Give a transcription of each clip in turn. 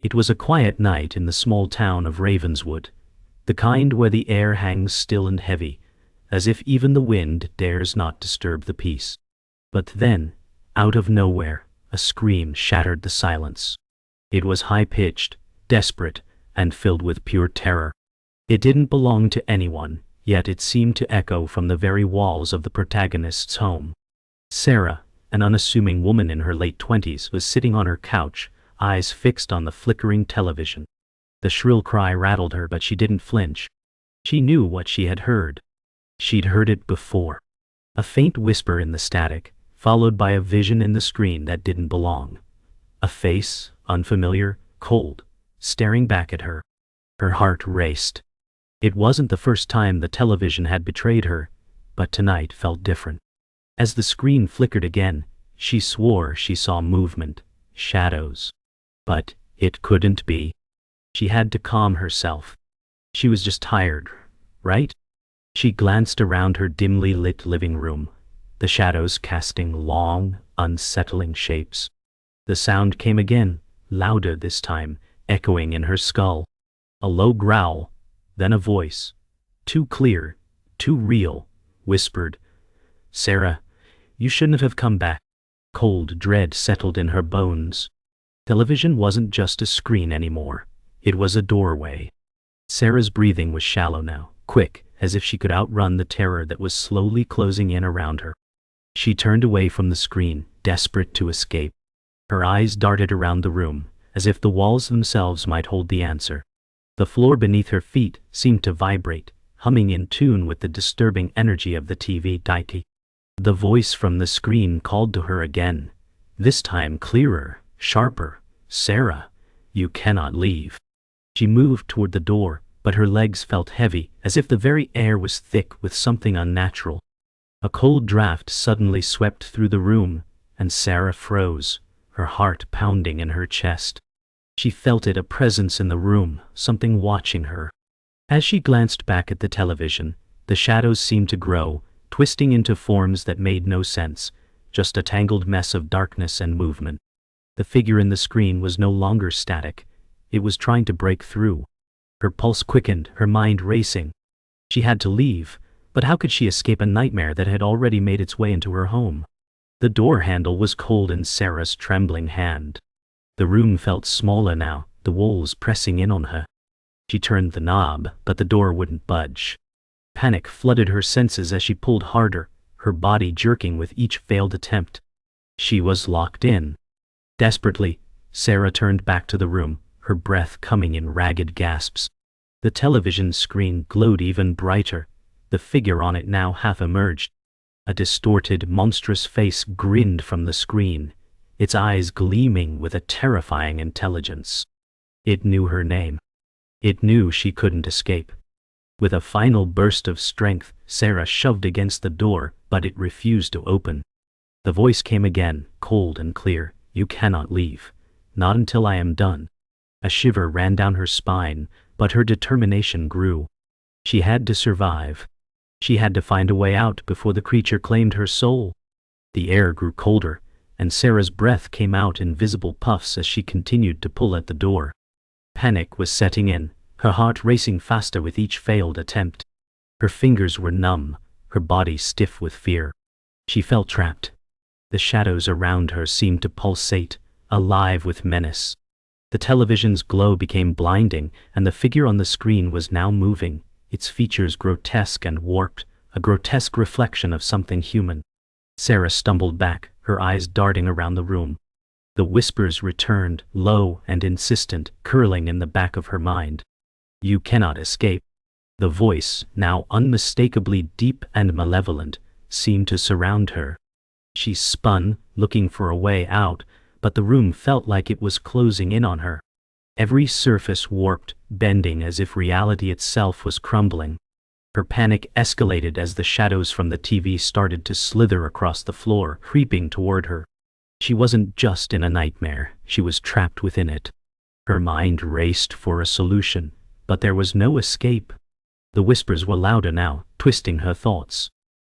It was a quiet night in the small town of Ravenswood, the kind where the air hangs still and heavy, as if even the wind dares not disturb the peace. But then, out of nowhere, a scream shattered the silence. It was high-pitched, desperate, and filled with pure terror. It didn't belong to anyone, yet it seemed to echo from the very walls of the protagonist's home. Sarah, an unassuming woman in her late 20s, was sitting on her couch, eyes fixed on the flickering television. The shrill cry rattled her, but she didn't flinch. She knew what she had heard. She'd heard it before. A faint whisper in the static, followed by a vision in the screen that didn't belong. A face, unfamiliar, cold, staring back at her. Her heart raced. It wasn't the first time the television had betrayed her, but tonight felt different. As the screen flickered again, she swore she saw movement, shadows. But it couldn't be. She had to calm herself. She was just tired, right? She glanced around her dimly lit living room, the shadows casting long, unsettling shapes. The sound came again, louder this time, echoing in her skull. A low growl, then a voice, too clear, too real, whispered, "Sarah, you shouldn't have come back." Cold dread settled in her bones. Television wasn't just a screen anymore. It was a doorway. Sarah's breathing was shallow now, quick, as if she could outrun the terror that was slowly closing in around her. She turned away from the screen, desperate to escape. Her eyes darted around the room, as if the walls themselves might hold the answer. The floor beneath her feet seemed to vibrate, humming in tune with the disturbing energy of the TV diety. The voice from the screen called to her again, this time clearer, sharper. "Sarah, you cannot leave." She moved toward the door, but her legs felt heavy, as if the very air was thick with something unnatural. A cold draft suddenly swept through the room, and Sarah froze, her heart pounding in her chest. She felt it, a presence in the room, something watching her. As she glanced back at the television, the shadows seemed to grow, twisting into forms that made no sense, just a tangled mess of darkness and movement. The figure in the screen was no longer static. It was trying to break through. Her pulse quickened, her mind racing. She had to leave, but how could she escape a nightmare that had already made its way into her home? The door handle was cold in Sarah's trembling hand. The room felt smaller now, the walls pressing in on her. She turned the knob, but the door wouldn't budge. Panic flooded her senses as she pulled harder, her body jerking with each failed attempt. She was locked in. Desperately, Sarah turned back to the room, her breath coming in ragged gasps. The television screen glowed even brighter, the figure on it now half emerged. A distorted, monstrous face grinned from the screen, its eyes gleaming with a terrifying intelligence. It knew her name. It knew she couldn't escape. With a final burst of strength, Sarah shoved against the door, but it refused to open. The voice came again, cold and clear. "You cannot leave. Not until I am done." A shiver ran down her spine, but her determination grew. She had to survive. She had to find a way out before the creature claimed her soul. The air grew colder, and Sarah's breath came out in visible puffs as she continued to pull at the door. Panic was setting in, her heart racing faster with each failed attempt. Her fingers were numb, her body stiff with fear. She felt trapped. The shadows around her seemed to pulsate, alive with menace. The television's glow became blinding, and the figure on the screen was now moving, its features grotesque and warped, a grotesque reflection of something human. Sarah stumbled back, her eyes darting around the room. The whispers returned, low and insistent, curling in the back of her mind. "You cannot escape." The voice, now unmistakably deep and malevolent, seemed to surround her. She spun, looking for a way out, but the room felt like it was closing in on her. Every surface warped, bending as if reality itself was crumbling. Her panic escalated as the shadows from the TV started to slither across the floor, creeping toward her. She wasn't just in a nightmare, she was trapped within it. Her mind raced for a solution, but there was no escape. The whispers were louder now, twisting her thoughts.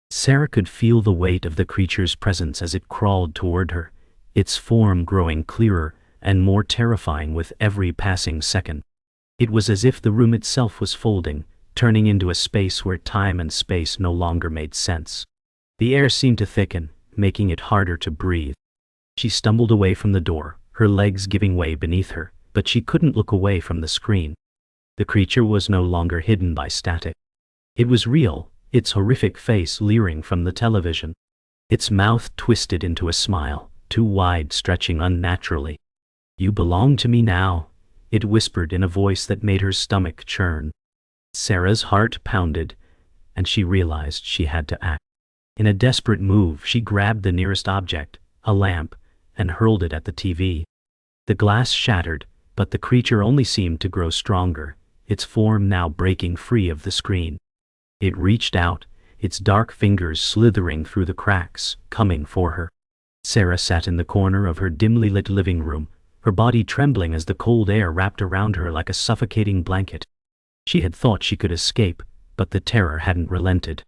Sarah could feel the weight of the creature's presence as it crawled toward her, its form growing clearer, and more terrifying with every passing second. It was as if the room itself was folding, turning into a space where time and space no longer made sense. The air seemed to thicken, making it harder to breathe. She stumbled away from the door, her legs giving way beneath her, but she couldn't look away from the screen. The creature was no longer hidden by static. It was real, its horrific face leering from the television. Its mouth twisted into a smile, too wide, stretching unnaturally. "You belong to me now," it whispered in a voice that made her stomach churn. Sarah's heart pounded, and she realized she had to act. In a desperate move, she grabbed the nearest object, a lamp, and hurled it at the TV. The glass shattered, but the creature only seemed to grow stronger, its form now breaking free of the screen. It reached out, its dark fingers slithering through the cracks, coming for her. Sarah sat in the corner of her dimly lit living room, her body trembling as the cold air wrapped around her like a suffocating blanket. She had thought she could escape, but the terror hadn't relented.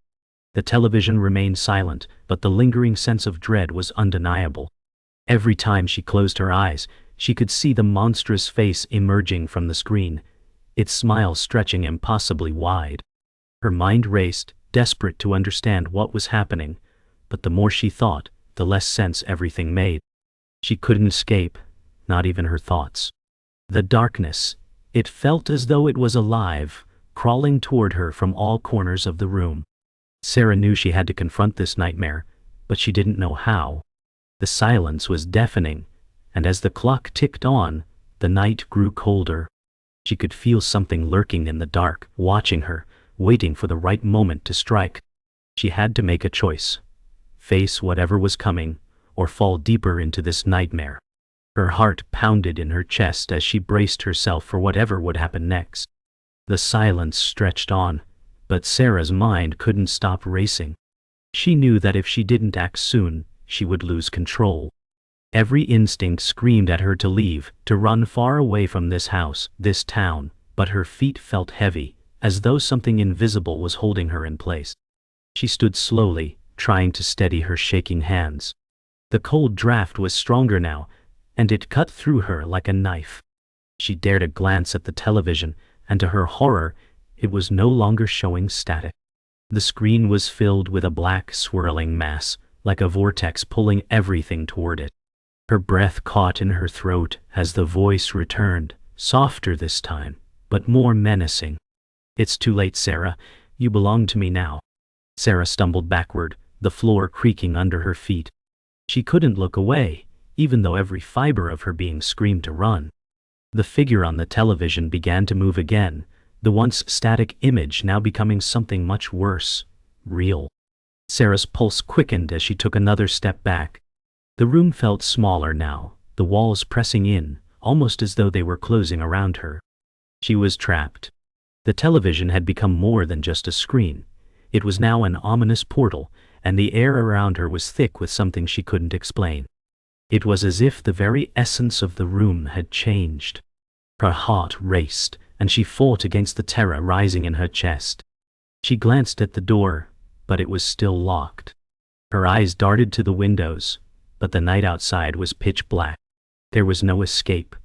The television remained silent, but the lingering sense of dread was undeniable. Every time she closed her eyes, she could see the monstrous face emerging from the screen, its smile stretching impossibly wide. Her mind raced, desperate to understand what was happening, but the more she thought, the less sense everything made. She couldn't escape, not even her thoughts. The darkness, it felt as though it was alive, crawling toward her from all corners of the room. Sarah knew she had to confront this nightmare, but she didn't know how. The silence was deafening, and as the clock ticked on, the night grew colder. She could feel something lurking in the dark, watching her, waiting for the right moment to strike. She had to make a choice: face whatever was coming, or fall deeper into this nightmare. Her heart pounded in her chest as she braced herself for whatever would happen next. The silence stretched on, but Sarah's mind couldn't stop racing. She knew that if she didn't act soon, she would lose control. Every instinct screamed at her to leave, to run far away from this house, this town, but her feet felt heavy, as though something invisible was holding her in place. She stood slowly, trying to steady her shaking hands. The cold draft was stronger now, and it cut through her like a knife. She dared a glance at the television, and to her horror, it was no longer showing static. The screen was filled with a black, swirling mass, like a vortex pulling everything toward it. Her breath caught in her throat as the voice returned, softer this time, but more menacing. "It's too late, Sarah. You belong to me now." Sarah stumbled backward, the floor creaking under her feet. She couldn't look away, even though every fiber of her being screamed to run. The figure on the television began to move again, the once static image now becoming something much worse, real. Sarah's pulse quickened as she took another step back. The room felt smaller now, the walls pressing in, almost as though they were closing around her. She was trapped. The television had become more than just a screen. It was now an ominous portal, and the air around her was thick with something she couldn't explain. It was as if the very essence of the room had changed. Her heart raced, and she fought against the terror rising in her chest. She glanced at the door, but it was still locked. Her eyes darted to the windows, but the night outside was pitch black. There was no escape.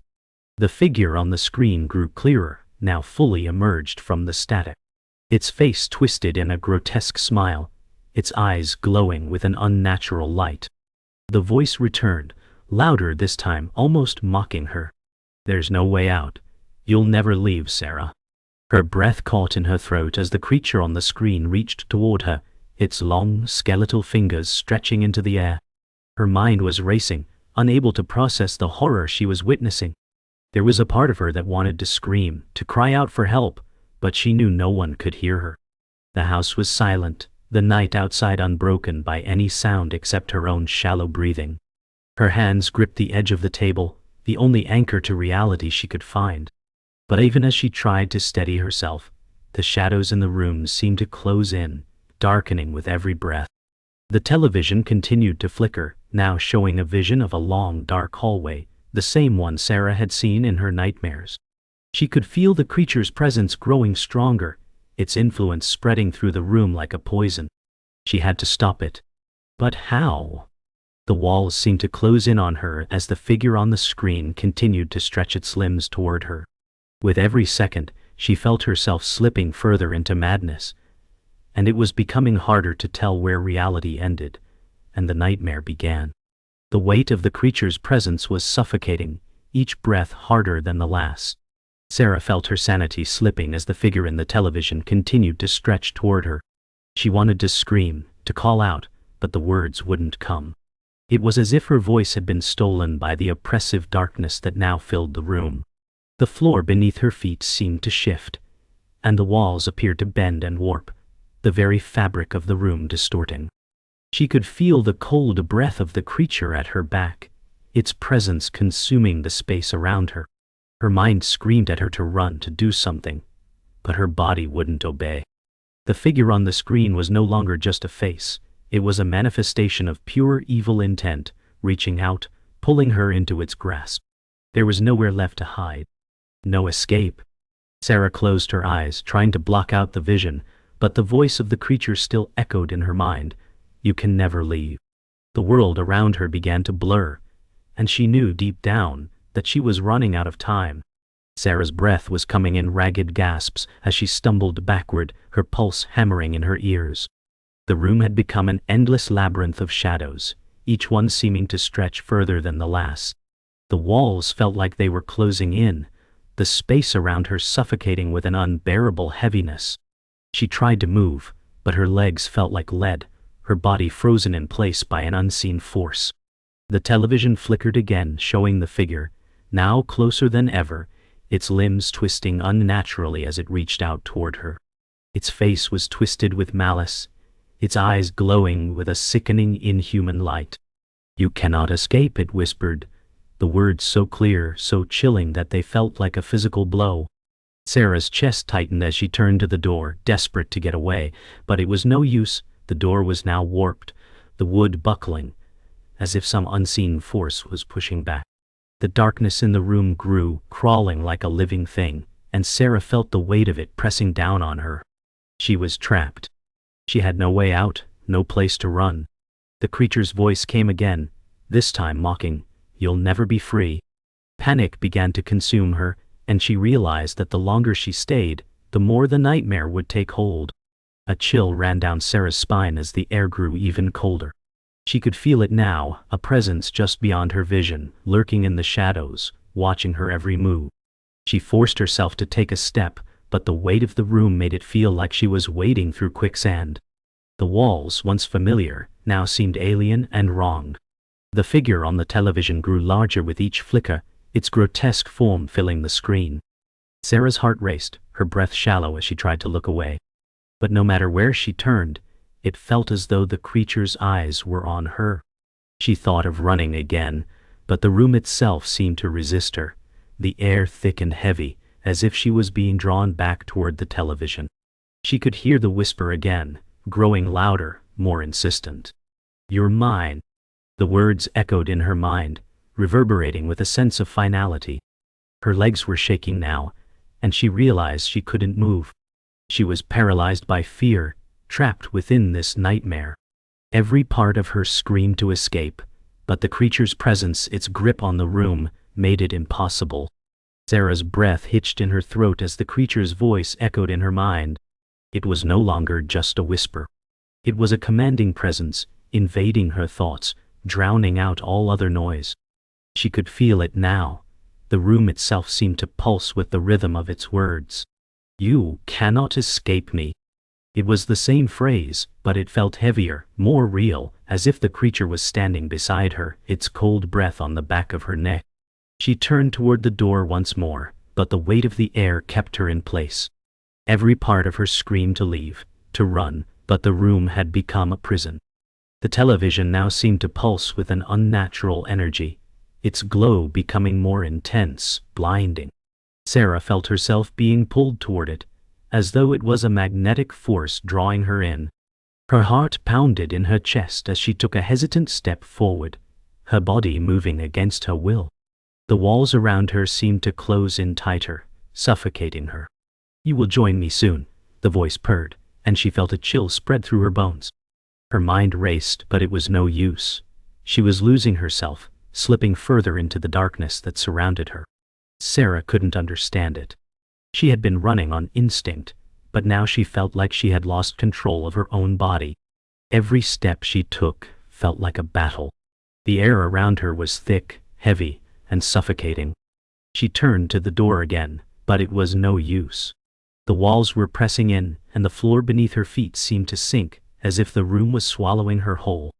The figure on the screen grew clearer, now fully emerged from the static. Its face twisted in a grotesque smile, its eyes glowing with an unnatural light. The voice returned, louder this time, almost mocking her. "There's no way out. You'll never leave, Sarah." Her breath caught in her throat as the creature on the screen reached toward her, its long, skeletal fingers stretching into the air. Her mind was racing, unable to process the horror she was witnessing. There was a part of her that wanted to scream, to cry out for help, but she knew no one could hear her. The house was silent, the night outside unbroken by any sound except her own shallow breathing. Her hands gripped the edge of the table, the only anchor to reality she could find. But even as she tried to steady herself, the shadows in the room seemed to close in, darkening with every breath. The television continued to flicker, now showing a vision of a long, dark hallway, the same one Sarah had seen in her nightmares. She could feel the creature's presence growing stronger, its influence spreading through the room like a poison. She had to stop it. But how? The walls seemed to close in on her as the figure on the screen continued to stretch its limbs toward her. With every second, she felt herself slipping further into madness, and it was becoming harder to tell where reality ended and the nightmare began. The weight of the creature's presence was suffocating, each breath harder than the last. Sarah felt her sanity slipping as the figure in the television continued to stretch toward her. She wanted to scream, to call out, but the words wouldn't come. It was as if her voice had been stolen by the oppressive darkness that now filled the room. The floor beneath her feet seemed to shift, and the walls appeared to bend and warp, the very fabric of the room distorting. She could feel the cold breath of the creature at her back, its presence consuming the space around her. Her mind screamed at her to run, to do something, but her body wouldn't obey. The figure on the screen was no longer just a face. It was a manifestation of pure evil intent, reaching out, pulling her into its grasp. There was nowhere left to hide. No escape. Sarah closed her eyes, trying to block out the vision, but the voice of the creature still echoed in her mind. You can never leave. The world around her began to blur, and she knew deep down that she was running out of time. Sarah's breath was coming in ragged gasps as she stumbled backward, her pulse hammering in her ears. The room had become an endless labyrinth of shadows, each one seeming to stretch further than the last. The walls felt like they were closing in, the space around her suffocating with an unbearable heaviness. She tried to move, but her legs felt like lead, her body frozen in place by an unseen force. The television flickered again, showing the figure, now closer than ever, its limbs twisting unnaturally as it reached out toward her. Its face was twisted with malice, its eyes glowing with a sickening, inhuman light. You cannot escape, it whispered, the words so clear, so chilling that they felt like a physical blow. Sarah's chest tightened as she turned to the door, desperate to get away, but it was no use. The door was now warped, the wood buckling, as if some unseen force was pushing back. The darkness in the room grew, crawling like a living thing, and Sarah felt the weight of it pressing down on her. She was trapped. She had no way out, no place to run. The creature's voice came again, this time mocking, "You'll never be free." Panic began to consume her, and she realized that the longer she stayed, the more the nightmare would take hold. A chill ran down Sarah's spine as the air grew even colder. She could feel it now, a presence just beyond her vision, lurking in the shadows, watching her every move. She forced herself to take a step, but the weight of the room made it feel like she was wading through quicksand. The walls, once familiar, now seemed alien and wrong. The figure on the television grew larger with each flicker, its grotesque form filling the screen. Sarah's heart raced, her breath shallow as she tried to look away. But no matter where she turned, it felt as though the creature's eyes were on her. She thought of running again, but the room itself seemed to resist her, the air thick and heavy, as if she was being drawn back toward the television. She could hear the whisper again, growing louder, more insistent. "You're mine." The words echoed in her mind, reverberating with a sense of finality. Her legs were shaking now, and she realized she couldn't move. She was paralyzed by fear, trapped within this nightmare. Every part of her screamed to escape, but the creature's presence, its grip on the room, made it impossible. Sarah's breath hitched in her throat as the creature's voice echoed in her mind. It was no longer just a whisper. It was a commanding presence, invading her thoughts, drowning out all other noise. She could feel it now. The room itself seemed to pulse with the rhythm of its words. "You cannot escape me." It was the same phrase, but it felt heavier, more real, as if the creature was standing beside her, its cold breath on the back of her neck. She turned toward the door once more, but the weight of the air kept her in place. Every part of her screamed to leave, to run, but the room had become a prison. The television now seemed to pulse with an unnatural energy, its glow becoming more intense, blinding. Sarah felt herself being pulled toward it, as though it was a magnetic force drawing her in. Her heart pounded in her chest as she took a hesitant step forward, her body moving against her will. The walls around her seemed to close in tighter, suffocating her. "You will join me soon," the voice purred, and she felt a chill spread through her bones. Her mind raced, but it was no use. She was losing herself, slipping further into the darkness that surrounded her. Sarah couldn't understand it. She had been running on instinct, but now she felt like she had lost control of her own body. Every step she took felt like a battle. The air around her was thick, heavy, and suffocating. She turned to the door again, but it was no use. The walls were pressing in, and the floor beneath her feet seemed to sink, as if the room was swallowing her whole.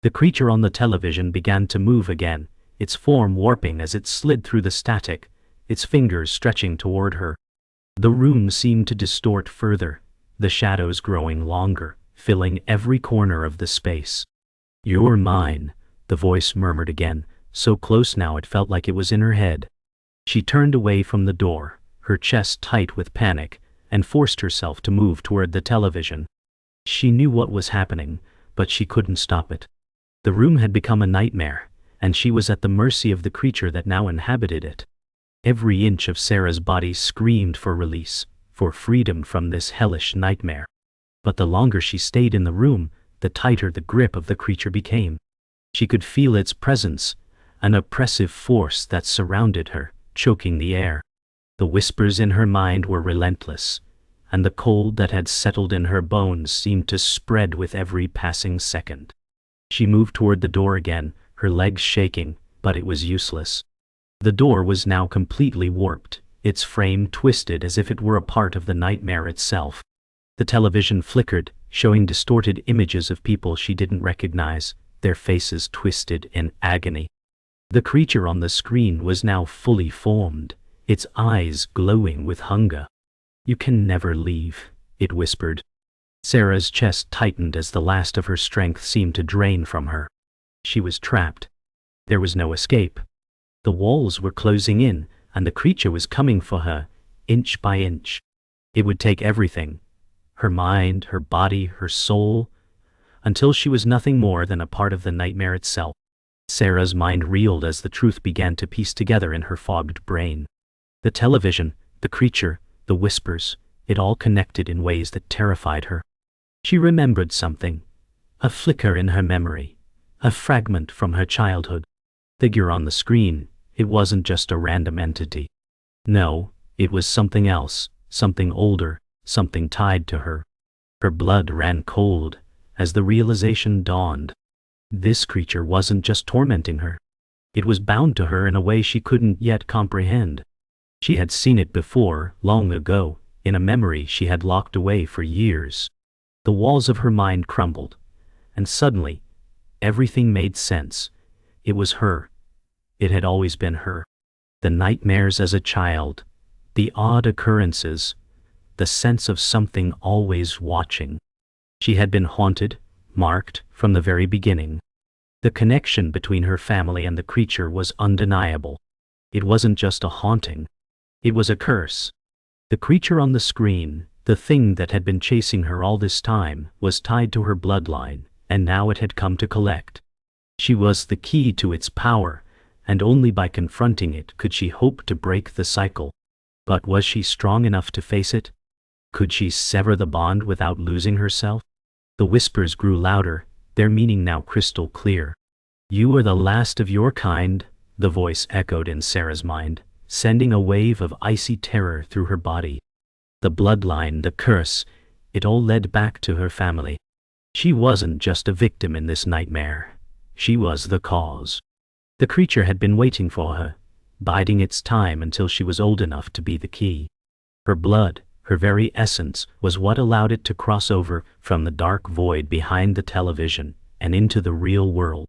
The creature on the television began to move again, its form warping as it slid through the static, its fingers stretching toward her. The room seemed to distort further, the shadows growing longer, filling every corner of the space. "You're mine," the voice murmured again, so close now it felt like it was in her head. She turned away from the door, her chest tight with panic, and forced herself to move toward the television. She knew what was happening, but she couldn't stop it. The room had become a nightmare, and she was at the mercy of the creature that now inhabited it. Every inch of Sarah's body screamed for release, for freedom from this hellish nightmare. But the longer she stayed in the room, the tighter the grip of the creature became. She could feel its presence, an oppressive force that surrounded her, choking the air. The whispers in her mind were relentless, and the cold that had settled in her bones seemed to spread with every passing second. She moved toward the door again, her legs shaking, but it was useless. The door was now completely warped, its frame twisted as if it were a part of the nightmare itself. The television flickered, showing distorted images of people she didn't recognize, their faces twisted in agony. The creature on the screen was now fully formed, its eyes glowing with hunger. "You can never leave," it whispered. Sarah's chest tightened as the last of her strength seemed to drain from her. She was trapped. There was no escape. The walls were closing in, and the creature was coming for her, inch by inch. It would take everything, her mind, her body, her soul, until she was nothing more than a part of the nightmare itself. Sarah's mind reeled as the truth began to piece together in her fogged brain. The television, the creature, the whispers, it all connected in ways that terrified her. She remembered something, a flicker in her memory, a fragment from her childhood. The figure on the screen, it wasn't just a random entity. No, it was something else, something older, something tied to her. Her blood ran cold as the realization dawned. This creature wasn't just tormenting her. It was bound to her in a way she couldn't yet comprehend. She had seen it before, long ago, in a memory she had locked away for years. The walls of her mind crumbled, and suddenly, everything made sense. It was her. It had always been her. The nightmares as a child, the odd occurrences, the sense of something always watching. She had been haunted, marked, from the very beginning. The connection between her family and the creature was undeniable. It wasn't just a haunting. It was a curse. The creature on the screen, the thing that had been chasing her all this time, was tied to her bloodline, and now it had come to collect. She was the key to its power, and only by confronting it could she hope to break the cycle. But was she strong enough to face it? Could she sever the bond without losing herself? The whispers grew louder, their meaning now crystal clear. "You are the last of your kind," the voice echoed in Sarah's mind, sending a wave of icy terror through her body. The bloodline, the curse, it all led back to her family. She wasn't just a victim in this nightmare. She was the cause. The creature had been waiting for her, biding its time until she was old enough to be the key. Her blood, her very essence, was what allowed it to cross over from the dark void behind the television and into the real world.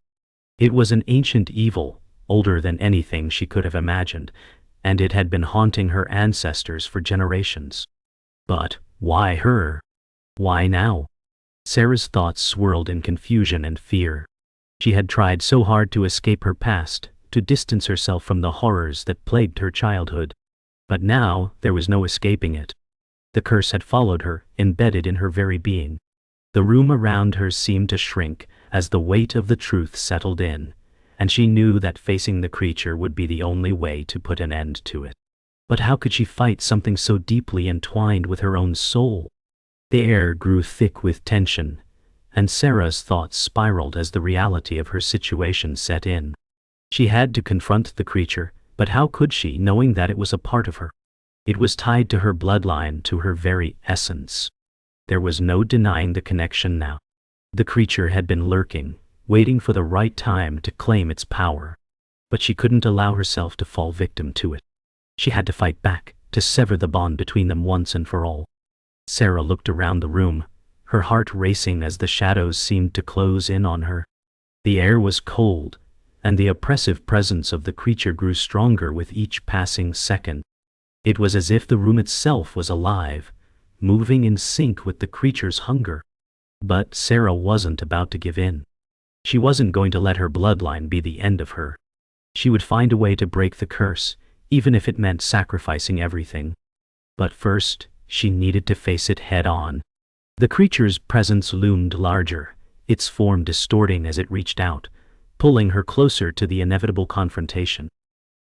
It was an ancient evil, older than anything she could have imagined, and it had been haunting her ancestors for generations. But why her? Why now? Sarah's thoughts swirled in confusion and fear. She had tried so hard to escape her past, to distance herself from the horrors that plagued her childhood. But now there was no escaping it. The curse had followed her, embedded in her very being. The room around her seemed to shrink as the weight of the truth settled in, and she knew that facing the creature would be the only way to put an end to it. But how could she fight something so deeply entwined with her own soul? The air grew thick with tension, and Sarah's thoughts spiraled as the reality of her situation set in. She had to confront the creature, but how could she, knowing that it was a part of her? It was tied to her bloodline, to her very essence. There was no denying the connection now. The creature had been lurking, waiting for the right time to claim its power. But she couldn't allow herself to fall victim to it. She had to fight back, to sever the bond between them once and for all. Sarah looked around the room, her heart racing as the shadows seemed to close in on her. The air was cold, and the oppressive presence of the creature grew stronger with each passing second. It was as if the room itself was alive, moving in sync with the creature's hunger. But Sarah wasn't about to give in. She wasn't going to let her bloodline be the end of her. She would find a way to break the curse, even if it meant sacrificing everything. But first, she needed to face it head-on. The creature's presence loomed larger, its form distorting as it reached out, pulling her closer to the inevitable confrontation.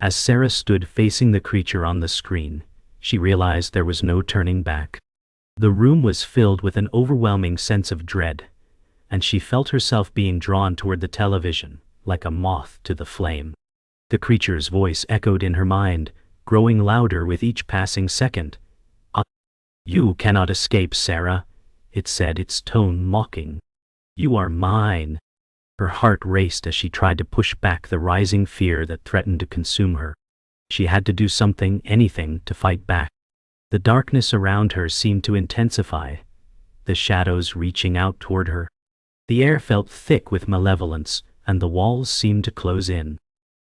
As Sarah stood facing the creature on the screen, she realized there was no turning back. The room was filled with an overwhelming sense of dread, and she felt herself being drawn toward the television, like a moth to the flame. The creature's voice echoed in her mind, growing louder with each passing second. "You cannot escape, Sarah," it said, its tone mocking. "You are mine." Her heart raced as she tried to push back the rising fear that threatened to consume her. She had to do something, anything, to fight back. The darkness around her seemed to intensify, the shadows reaching out toward her. The air felt thick with malevolence, and the walls seemed to close in.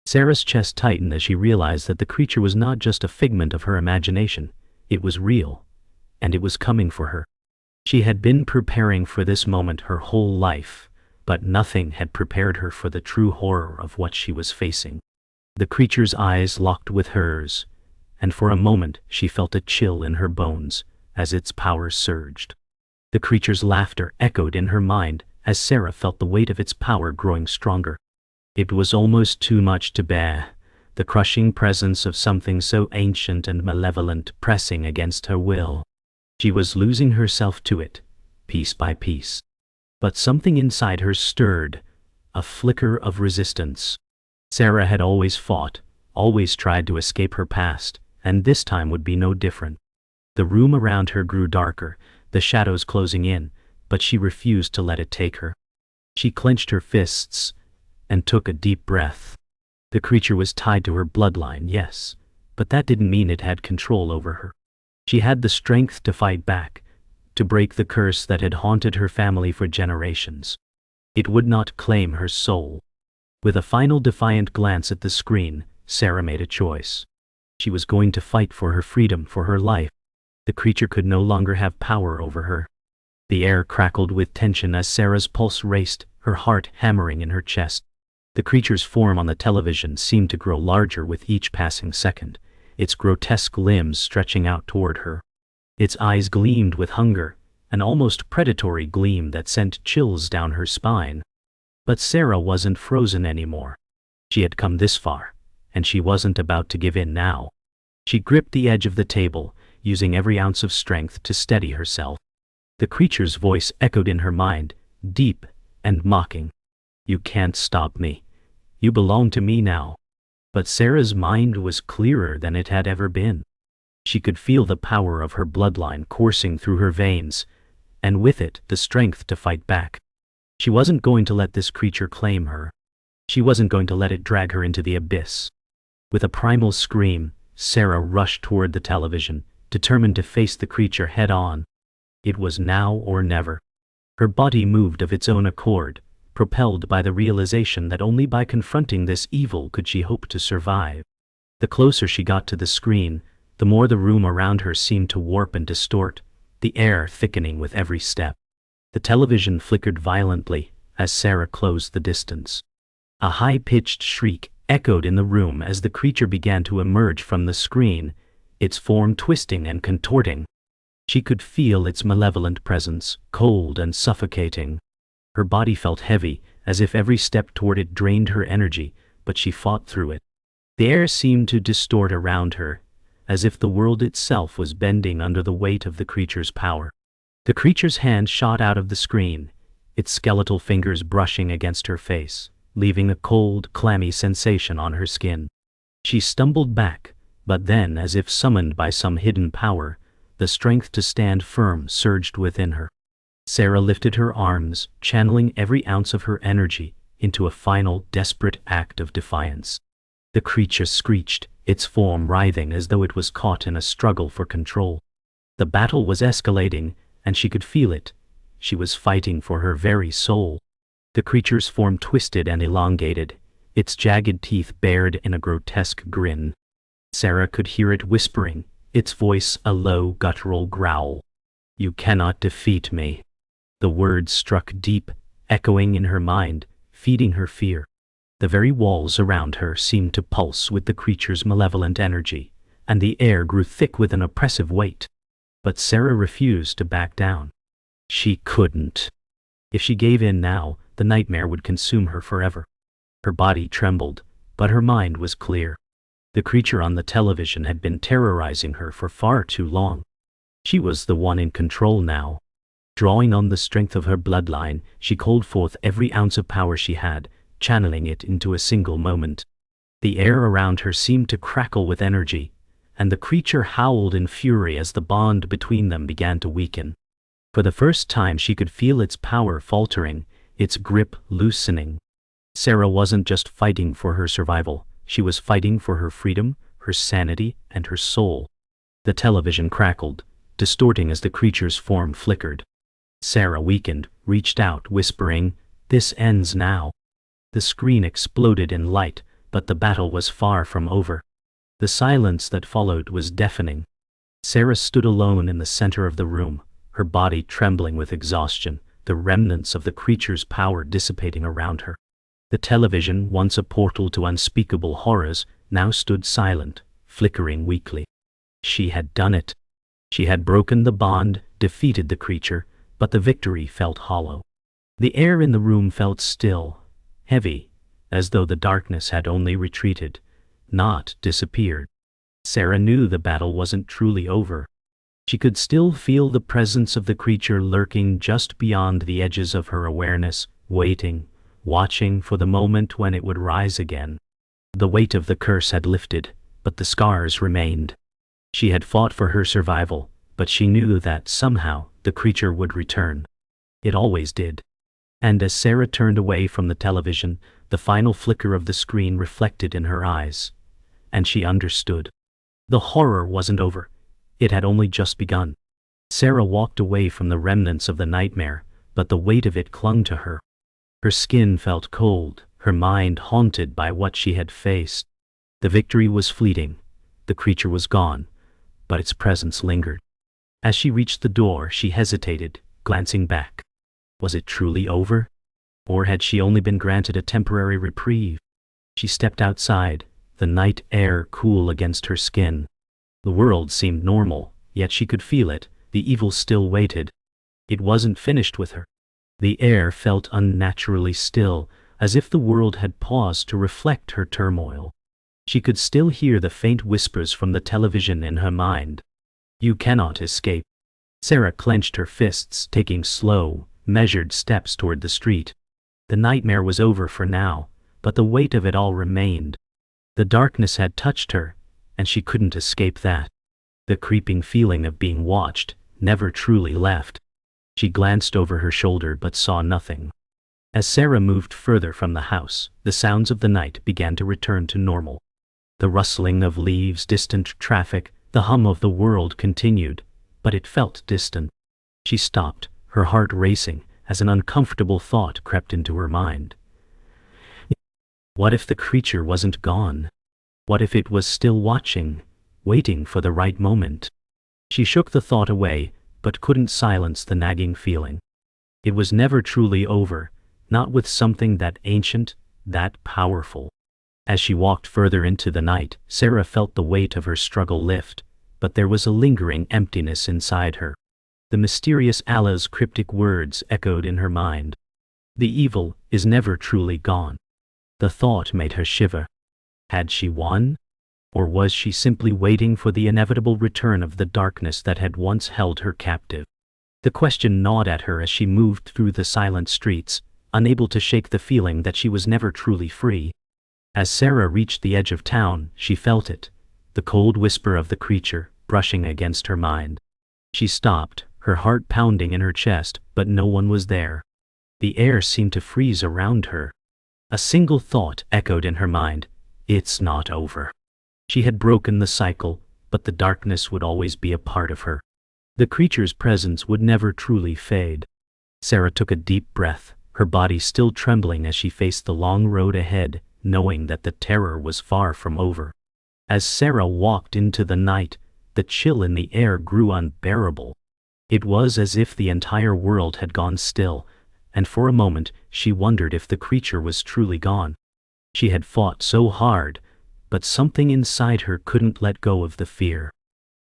Sarah's chest tightened as she realized that the creature was not just a figment of her imagination, it was real, and it was coming for her. She had been preparing for this moment her whole life, but nothing had prepared her for the true horror of what she was facing. The creature's eyes locked with hers, and for a moment she felt a chill in her bones as its power surged. The creature's laughter echoed in her mind as Sarah felt the weight of its power growing stronger. It was almost too much to bear, the crushing presence of something so ancient and malevolent pressing against her will. She was losing herself to it, piece by piece. But something inside her stirred, a flicker of resistance. Sarah had always fought, always tried to escape her past, and this time would be no different. The room around her grew darker, the shadows closing in, but she refused to let it take her. She clenched her fists and took a deep breath. The creature was tied to her bloodline, yes, but that didn't mean it had control over her. She had the strength to fight back, to break the curse that had haunted her family for generations. It would not claim her soul. With a final defiant glance at the screen, Sarah made a choice. She was going to fight for her freedom, for her life. The creature could no longer have power over her. The air crackled with tension as Sarah's pulse raced, her heart hammering in her chest. The creature's form on the television seemed to grow larger with each passing second, its grotesque limbs stretching out toward her. Its eyes gleamed with hunger, an almost predatory gleam that sent chills down her spine. But Sarah wasn't frozen anymore. She had come this far, and she wasn't about to give in now. She gripped the edge of the table, using every ounce of strength to steady herself. The creature's voice echoed in her mind, deep and mocking. "You can't stop me. You belong to me now." But Sarah's mind was clearer than it had ever been. She could feel the power of her bloodline coursing through her veins, and with it, the strength to fight back. She wasn't going to let this creature claim her. She wasn't going to let it drag her into the abyss. With a primal scream, Sarah rushed toward the television, determined to face the creature head-on. It was now or never. Her body moved of its own accord, propelled by the realization that only by confronting this evil could she hope to survive. The closer she got to the screen, the more the room around her seemed to warp and distort, the air thickening with every step. The television flickered violently as Sarah closed the distance. A high-pitched shriek echoed in the room as the creature began to emerge from the screen, its form twisting and contorting. She could feel its malevolent presence, cold and suffocating. Her body felt heavy, as if every step toward it drained her energy, but she fought through it. The air seemed to distort around her, as if the world itself was bending under the weight of the creature's power. The creature's hand shot out of the screen, its skeletal fingers brushing against her face, leaving a cold, clammy sensation on her skin. She stumbled back, but then, as if summoned by some hidden power, the strength to stand firm surged within her. Sarah lifted her arms, channeling every ounce of her energy into a final, desperate act of defiance. The creature screeched, its form writhing as though it was caught in a struggle for control. The battle was escalating, and she could feel it. She was fighting for her very soul. The creature's form twisted and elongated, its jagged teeth bared in a grotesque grin. Sarah could hear it whispering, its voice a low, guttural growl. "You cannot defeat me." The words struck deep, echoing in her mind, feeding her fear. The very walls around her seemed to pulse with the creature's malevolent energy, and the air grew thick with an oppressive weight. But Sarah refused to back down. She couldn't. If she gave in now, the nightmare would consume her forever. Her body trembled, but her mind was clear. The creature on the television had been terrorizing her for far too long. She was the one in control now. Drawing on the strength of her bloodline, she called forth every ounce of power she had, channeling it into a single moment. The air around her seemed to crackle with energy, and the creature howled in fury as the bond between them began to weaken. For the first time she could feel its power faltering, its grip loosening. Sarah wasn't just fighting for her survival, she was fighting for her freedom, her sanity, and her soul. The television crackled, distorting as the creature's form flickered. Sarah weakened, reached out, whispering, "This ends now." The screen exploded in light, but the battle was far from over. The silence that followed was deafening. Sarah stood alone in the center of the room, her body trembling with exhaustion, the remnants of the creature's power dissipating around her. The television, once a portal to unspeakable horrors, now stood silent, flickering weakly. She had done it. She had broken the bond, defeated the creature, but the victory felt hollow. The air in the room felt still, heavy, as though the darkness had only retreated, not disappeared. Sarah knew the battle wasn't truly over. She could still feel the presence of the creature lurking just beyond the edges of her awareness, waiting, watching for the moment when it would rise again. The weight of the curse had lifted, but the scars remained. She had fought for her survival, but she knew that somehow the creature would return. It always did. And as Sarah turned away from the television, the final flicker of the screen reflected in her eyes. And she understood. The horror wasn't over. It had only just begun. Sarah walked away from the remnants of the nightmare, but the weight of it clung to her. Her skin felt cold, her mind haunted by what she had faced. The victory was fleeting. The creature was gone, but its presence lingered. As she reached the door, she hesitated, glancing back. Was it truly over? Or had she only been granted a temporary reprieve? She stepped outside, the night air cool against her skin. The world seemed normal, yet she could feel it, the evil still waited. It wasn't finished with her. The air felt unnaturally still, as if the world had paused to reflect her turmoil. She could still hear the faint whispers from the television in her mind. "You cannot escape." Sarah clenched her fists, taking slow, measured steps toward the street. The nightmare was over for now, but the weight of it all remained. The darkness had touched her, and she couldn't escape that. The creeping feeling of being watched never truly left. She glanced over her shoulder but saw nothing. As Sarah moved further from the house, the sounds of the night began to return to normal. The rustling of leaves, distant traffic, the hum of the world continued, but it felt distant. She stopped, her heart racing, as an uncomfortable thought crept into her mind. What if the creature wasn't gone? What if it was still watching, waiting for the right moment? She shook the thought away, but couldn't silence the nagging feeling. It was never truly over, not with something that ancient, that powerful. As she walked further into the night, Sarah felt the weight of her struggle lift, but there was a lingering emptiness inside her. The mysterious Allah's cryptic words echoed in her mind. The evil is never truly gone. The thought made her shiver. Had she won? Or was she simply waiting for the inevitable return of the darkness that had once held her captive? The question gnawed at her as she moved through the silent streets, unable to shake the feeling that she was never truly free. As Sarah reached the edge of town, she felt it, the cold whisper of the creature, brushing against her mind. She stopped, her heart pounding in her chest, but no one was there. The air seemed to freeze around her. A single thought echoed in her mind: it's not over. She had broken the cycle, but the darkness would always be a part of her. The creature's presence would never truly fade. Sarah took a deep breath, her body still trembling as she faced the long road ahead, knowing that the terror was far from over. As Sarah walked into the night, the chill in the air grew unbearable. It was as if the entire world had gone still, and for a moment she wondered if the creature was truly gone. She had fought so hard, but something inside her couldn't let go of the fear.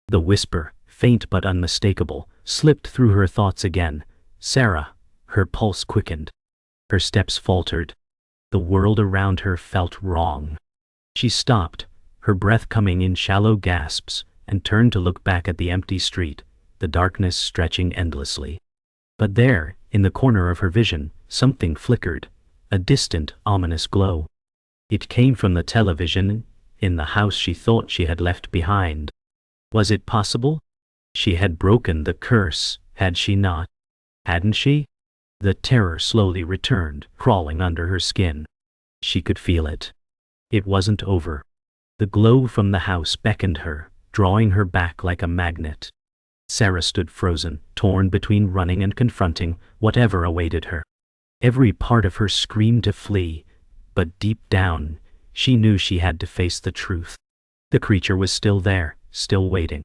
The whisper, faint but unmistakable, slipped through her thoughts again. Sarah. Her pulse quickened. Her steps faltered. The world around her felt wrong. She stopped, her breath coming in shallow gasps, and turned to look back at the empty street, the darkness stretching endlessly. But there, in the corner of her vision, something flickered, a distant, ominous glow. It came from the television, in the house she thought she had left behind. Was it possible? She had broken the curse, had she not? Hadn't she? The terror slowly returned, crawling under her skin. She could feel it. It wasn't over. The glow from the house beckoned her, drawing her back like a magnet. Sarah stood frozen, torn between running and confronting whatever awaited her. Every part of her screamed to flee, but deep down, she knew she had to face the truth. The creature was still there, still waiting.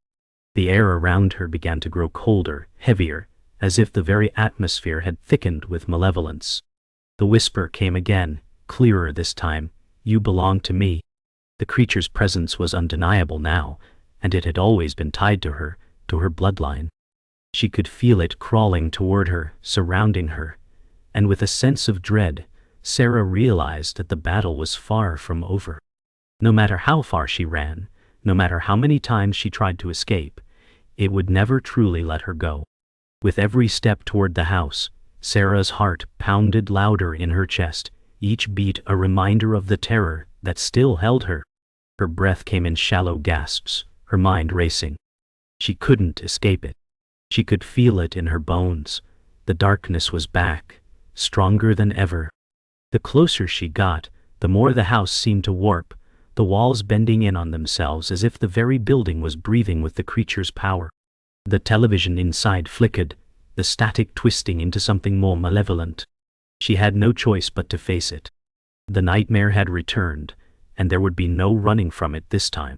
The air around her began to grow colder, heavier, as if the very atmosphere had thickened with malevolence. The whisper came again, clearer this time: "You belong to me." The creature's presence was undeniable now, and it had always been tied to her bloodline. She could feel it crawling toward her, surrounding her, and with a sense of dread, Sarah realized that the battle was far from over. No matter how far she ran, no matter how many times she tried to escape, it would never truly let her go. With every step toward the house, Sarah's heart pounded louder in her chest, each beat a reminder of the terror that still held her. Her breath came in shallow gasps, her mind racing. She couldn't escape it. She could feel it in her bones. The darkness was back, stronger than ever. The closer she got, the more the house seemed to warp, the walls bending in on themselves as if the very building was breathing with the creature's power. The television inside flickered, the static twisting into something more malevolent. She had no choice but to face it. The nightmare had returned, and there would be no running from it this time.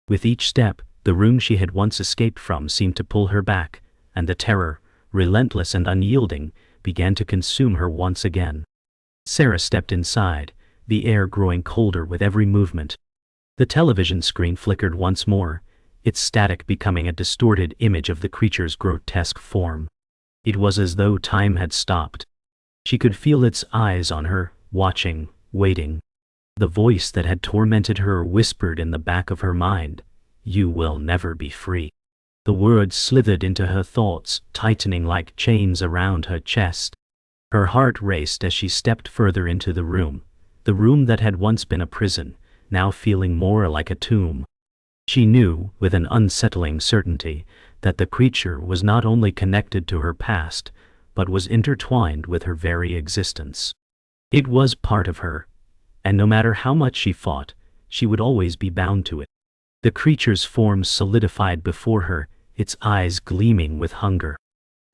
With each step, the room she had once escaped from seemed to pull her back, and the terror, relentless and unyielding, began to consume her once again. Sarah stepped inside, the air growing colder with every movement. The television screen flickered once more, its static becoming a distorted image of the creature's grotesque form. It was as though time had stopped. She could feel its eyes on her, watching, waiting. The voice that had tormented her whispered in the back of her mind, "You will never be free." The words slithered into her thoughts, tightening like chains around her chest. Her heart raced as she stepped further into the room that had once been a prison, now feeling more like a tomb. She knew, with an unsettling certainty, that the creature was not only connected to her past, but was intertwined with her very existence. It was part of her, and no matter how much she fought, she would always be bound to it. The creature's form solidified before her, its eyes gleaming with hunger.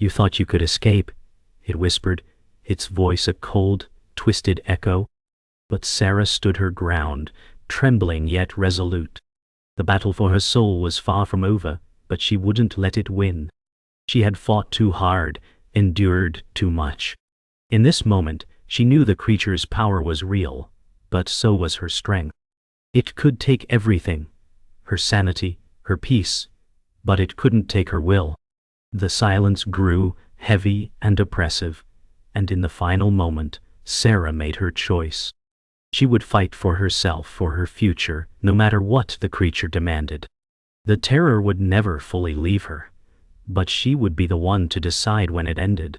"You thought you could escape," it whispered, its voice a cold, twisted echo. But Sarah stood her ground, trembling yet resolute. The battle for her soul was far from over, but she wouldn't let it win. She had fought too hard, endured too much. In this moment, she knew the creature's power was real, but so was her strength. It could take everything, her sanity, her peace, but it couldn't take her will. The silence grew, heavy and oppressive, and in the final moment, Sarah made her choice. She would fight for herself, for her future, no matter what the creature demanded. The terror would never fully leave her, but she would be the one to decide when it ended.